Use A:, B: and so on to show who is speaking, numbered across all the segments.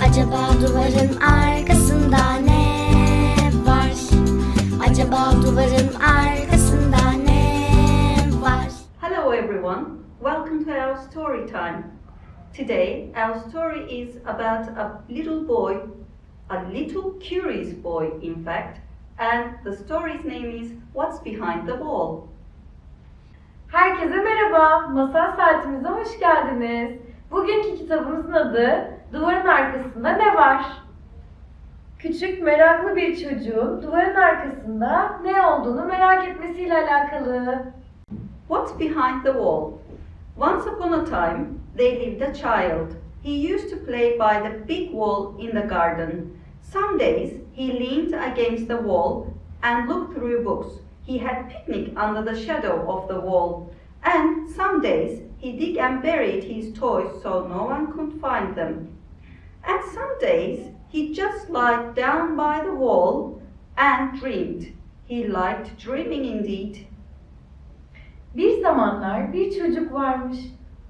A: Acaba duvarın arkasında ne var? Acaba duvarın arkasında ne var?
B: Hello everyone, welcome to our story time. Today our story is about a little boy, a little curious boy in fact, and the story's name is What's Behind the Wall.
C: Herkese merhaba, Masal saatimize hoş geldiniz. Bugünkü kitabımızın adı Duvarın Arkasında Ne Var? Küçük, meraklı bir çocuğun duvarın arkasında ne olduğunu merak etmesiyle alakalı.
B: What's behind the wall? Once upon a time, there lived a child. He used to play by the big wall in the garden. Some days, he leaned against the wall and looked through books. He had picnic under the shadow of the wall. And some days, he dug and buried his toys so no one could find them. And some days, he just lied down by the wall and dreamed. He liked dreaming indeed.
C: Bir zamanlar bir çocuk varmış.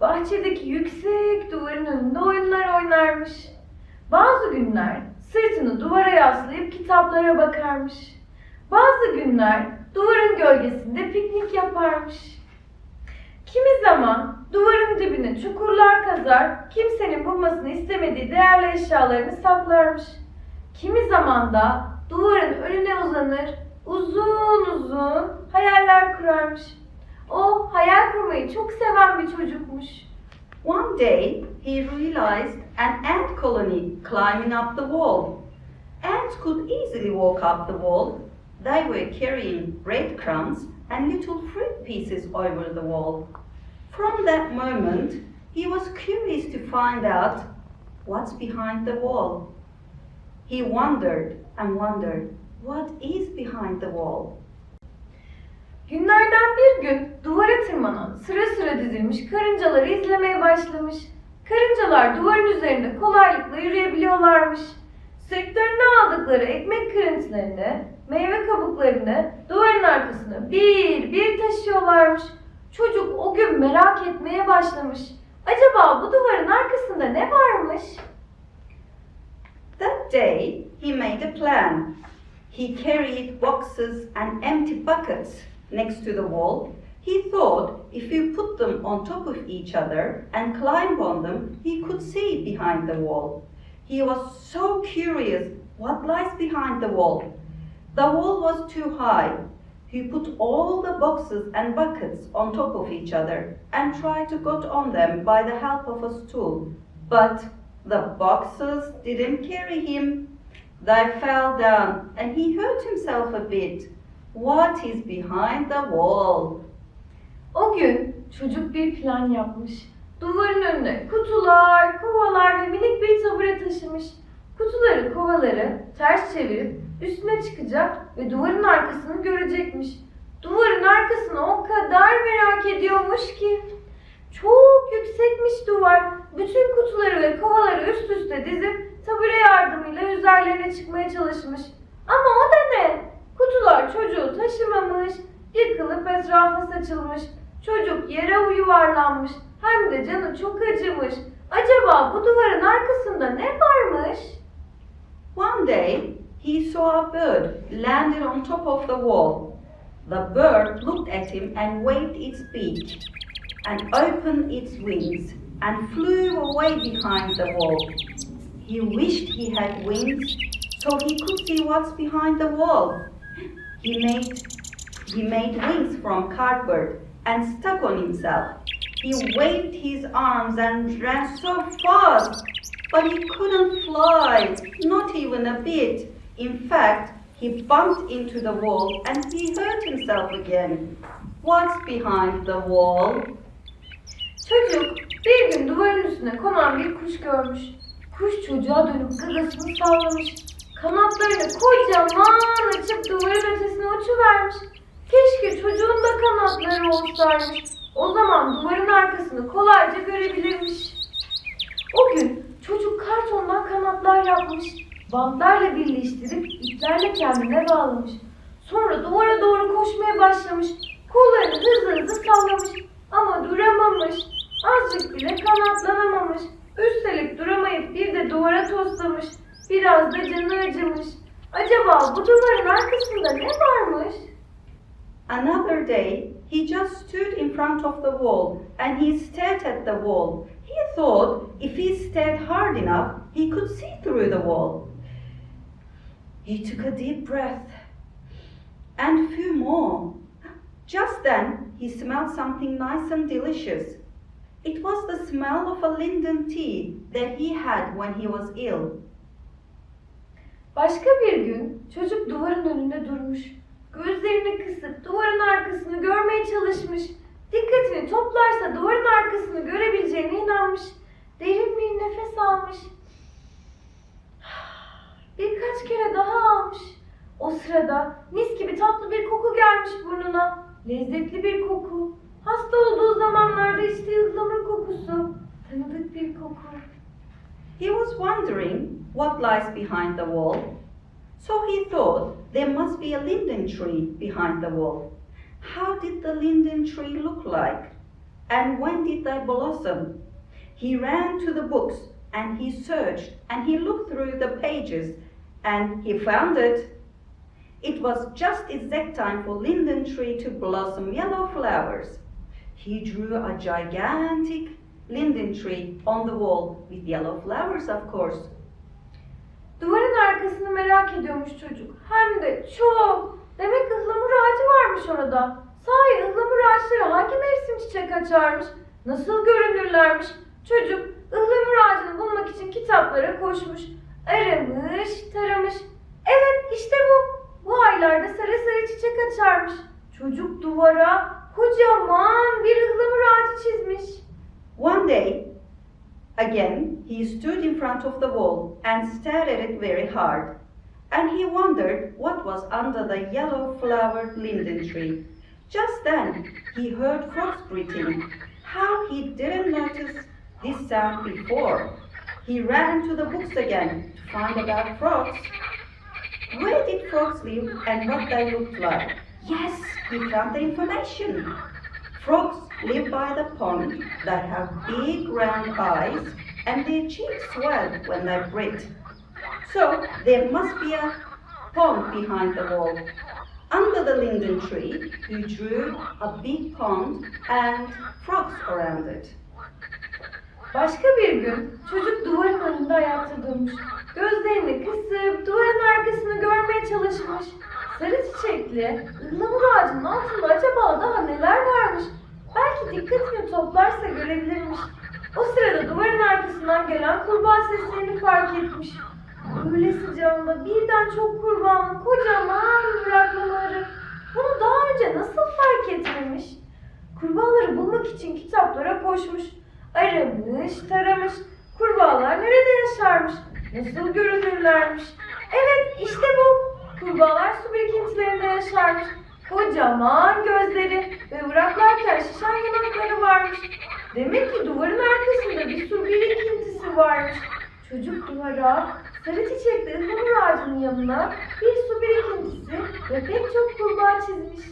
C: Bahçedeki yüksek duvarın önünde oyunlar oynarmış. Bazı günler sırtını duvara yaslayıp kitaplara bakarmış. Bazı günler duvarın gölgesinde piknik yaparmış. Kimi zaman duvarın dibine çukurlar kazar, kimsenin bulmasını istemediği değerli eşyalarını saklarmış. Kimi zaman da duvarın önüne uzanır, uzun uzun hayaller kurarmış. O hayal kurmayı çok seven bir çocukmuş.
B: One day, he realized an ant colony climbing up the wall. Ants could easily walk up the wall. They were carrying breadcrumbs and little fruit pieces over the wall. From that moment, he was curious to find out what's behind the wall. He wondered and wondered, what is behind the wall?
C: Günlerden bir gün duvara tırmanan sıra sıra dizilmiş karıncaları izlemeye başlamış. Karıncalar duvarın üzerinde kolaylıkla yürüyebiliyorlarmış. Sırtlarına aldıkları ekmek kırıntılarını, meyve kabuklarını duvarın arkasına bir bir taşıyorlarmış. Çocuk o gün merak etmeye başlamış. Acaba bu duvarın arkasında ne varmış?
B: That day, he made a plan. He carried boxes and empty buckets next to the wall. He thought if you put them on top of each other and climb on them, he could see behind the wall. He was so curious what lies behind the wall. The wall was too high. He put all the boxes and buckets on top of each other and tried to get on them by the help of a stool. But the boxes didn't carry him. They fell down and he hurt himself a bit. What is behind the wall?
C: O gün çocuk bir plan yapmış. Duvarın önüne kutular, kovalar ve minik bir tabure taşımış. Kutuları, kovaları ters çevirip üstüne çıkacak ve duvarın arkasını görecekmiş. Duvarın arkasını o kadar merak ediyormuş ki. Çok yüksekmiş duvar. Bütün kutuları ve kovaları üst üste dizip tabure yardımıyla üzerlerine çıkmaya çalışmış. Ama o da ne? Kutular çocuğu taşımamış, yıkılıp etrafa saçılmış. Çocuk yere yuvarlanmış. Hem de canı çok acımış. Acaba bu duvarın arkasında ne varmış?
B: One day, he saw a bird landed on top of the wall. The bird looked at him and waved its beak and opened its wings and flew away behind the wall. He wished he had wings so he could see what's behind the wall. He made wings from cardboard and stuck on himself. He waved his arms and ran so fast, but he couldn't fly, not even a bit. In fact, he bumped into the wall and he hurt himself again. What's behind the wall?
C: Çocuk bir gün duvarın üstüne konan bir kuş görmüş. Kuş çocuğa dönüp gagasını sallamış. Kanatlarını kocaman açıp duvarın ötesine uçuvermiş. Keşke çocuğun da kanatları olsaymış. O zaman duvarın arkasını kolayca görebilirmiş. O gün çocuk kartondan kanatlar yapmış. Bantlarla birleştirip iplerle kendine bağlamış. Sonra duvara doğru koşmaya başlamış. Kollarını hızlı hızlı sallamış. Ama duramamış. Azıcık bile kanatlanamamış. Üstelik duramayıp bir de duvara toslamış. Biraz da canı acımış. Acaba bu duvarın arkasında ne varmış?
B: Another day, he just stood in front of the wall and he stared at the wall. He thought if he stared hard enough, he could see through the wall. He took a deep breath and a few more. Just then, he smelled something nice and delicious. It was the smell of a linden tea that he had when he was ill.
C: Başka bir gün çocuk duvarın önünde durmuş. Gözlerini kısıp duvarın arkasını görmeye çalışmış. Dikkatini toplarsa duvarın arkasını görebileceğine inanmış. Derin bir nefes almış. Birkaç kere daha almış. O sırada mis gibi tatlı bir koku gelmiş burnuna. Lezzetli bir koku. Hasta olduğu zamanlarda içtiği ıhlamur kokusu. Tanıdık bir koku.
B: He was wondering what lies behind the wall. So he thought there must be a linden tree behind the wall. How did the linden tree look like? And when did they blossom? He ran to the books and he searched and he looked through the pages and he found it. It was just exact time for linden tree to blossom yellow flowers. He drew a gigantic linden tree on the wall with yellow flowers, of course.
C: Duvarın arkasını merak ediyormuş çocuk. Hem de çok. Demek ıhlamur ağacı varmış orada. Sahi ıhlamur ağaçları hangi mevsim çiçek açarmış? Nasıl görünürlermiş? Çocuk ıhlamur ağacını bulmak için kitaplara koşmuş. Aramış, taramış. Evet işte bu. Bu aylarda sarı sarı çiçek açarmış. Çocuk duvara kocaman bir ıhlamur ağacı çizmiş.
B: One day, again, he stood in front of the wall and stared at it very hard. And he wondered what was under the yellow-flowered linden tree. Just then, he heard frogs breathing. How he didn't notice this sound before. He ran to the books again to find about frogs. Where did frogs live and what they looked like? Yes, he found the information. Frogs live by the pond. They have big round eyes and their cheeks swell when they breathe. So there must be a pond behind the wall. Under the linden tree, he drew a big pond and frogs around it.
C: Başka bir gün çocuk duvarın önünde ayakta durmuş. Gözlerini kısıp duvarın arkasını görmeye çalışmış. Sarı çiçekli ıhlamur ağacının altında acaba daha neler varmış? Belki dikkatini toplarsa görebilirmiş. O sırada duvarın arkasından gelen kurbağa seslerini fark etmiş. Öyle sıcağında birden çok kurbağanın kocaman duraklamaları. Bunu daha önce nasıl fark etmemiş? Kurbağaları bulmak için kitaplara koşmuş. Aramış, taramış. Kurbağalar nerede yaşarmış? Nasıl görünürlermiş? Evet, işte bu. Kurbağalar su birikintilerinde yaşarmış. Kocaman gözleri ve bıraklarken şişen yanakları varmış. Demek ki duvarın arkasında bir su birikintisi varmış. Çocuk duvara sarı çiçekli ıhlamur ağacının yanına bir su birikintisi ve pek çok kurbağa çizmiş.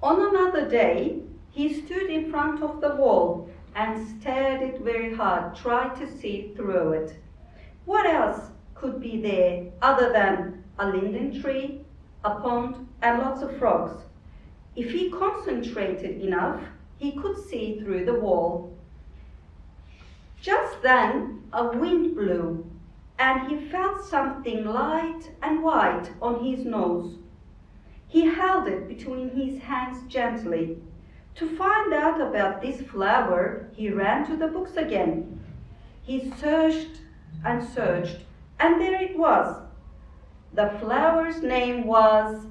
B: On another day, he stood in front of the wall and stared it very hard, tried to see through it. What else could be there other than a linden tree, a pond, and lots of frogs? If he concentrated enough, he could see through the wall. Just then, a wind blew, and he felt something light and white on his nose. He held it between his hands gently. To find out about this flower, he ran to the books again. He searched and searched, and there it was. The flower's name was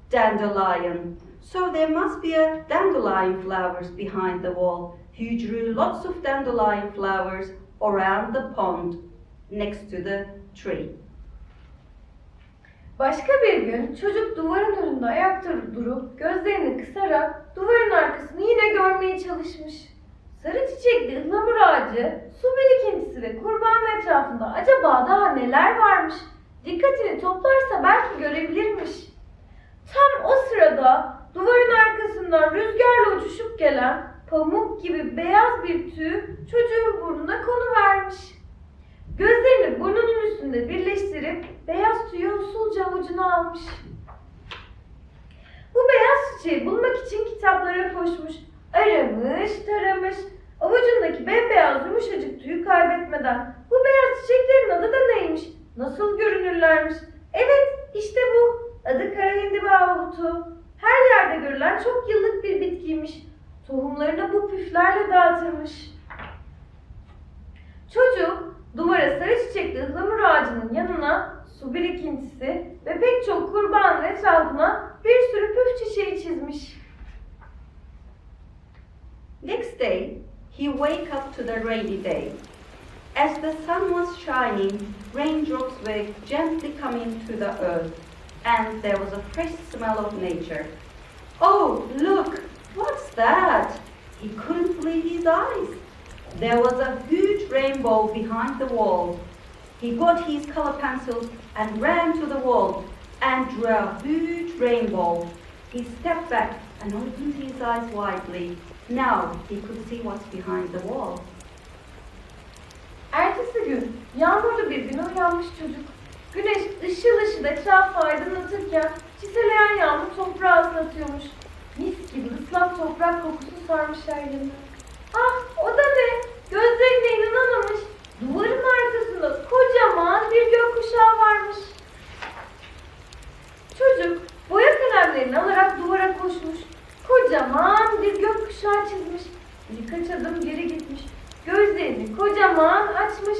B: dandelion. So there must be a dandelion flowers behind the wall. He drew lots of dandelion flowers around the pond next to the tree.
C: Başka bir gün çocuk duvarın önünde ayakta durup gözlerini kısarak duvarın arkasını yine görmeye çalışmış. Sarı çiçekli ıhlamur ağacı, su birikintisi ve kurbağanın etrafında acaba daha neler varmış? Dikkatini toplarsa belki görebilirmiş. Tam o sırada duvarın arkasından rüzgarla uçuşup gelen pamuk gibi beyaz bir tüy çocuğun burnuna konuvermiş. Gözlerini burnunun üstünde birleştirip beyaz tüyü usulca avucuna almış. Bu beyaz çiçeği bulmak için kitaplara koşmuş, aramış, taramış. Avucundaki bembeyaz yumuşacık tüyü kaybetmeden bu beyaz çiçeklerin adı da neymiş, nasıl görünürlermiş? Evet, işte bu. Adı kara hindiba avutu. Her yerde görülen çok yıllık bir bitkiymiş. Tohumlarını bu püflerle dağıtırmış. Çocuk duvara sarı çiçekli ıhlamur ağacının yanına su birikintisi ve pek çok kurbağanın etrafına bir sürü püf çiçeği çizmiş.
B: Next day, he woke up to the rainy day. As the sun was shining, raindrops were gently coming to the earth, and there was a fresh smell of nature. Oh, look! What's that? He couldn't believe his eyes. There was a huge rainbow behind the wall. He got his color pencils and ran to the wall and drew a huge rainbow. He stepped back and opened his eyes widely. Now he could see what's behind the wall.
C: Ertesi gün yağmurlu bir güne uyanmış çocuk. Güneş ışıl ışıl etrafı aydınlatırken çiseleyen yağmur toprağı ıslatıyormuş. Mis gibi ıslak toprak kokusu sarmış her yanı. Ah, o da ne? Gözlerine inanamamış. Duvarın arkasında kocaman bir gökkuşağı varmış. Çocuk boya kalemlerini alarak duvara koşmuş. Kocaman bir gökkuşağı çizmiş. Birkaç adım geri gitmiş. Gözlerini kocaman açmış.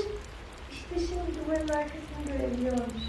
C: İşte şimdi duvarın arkasını görebiliyormuş.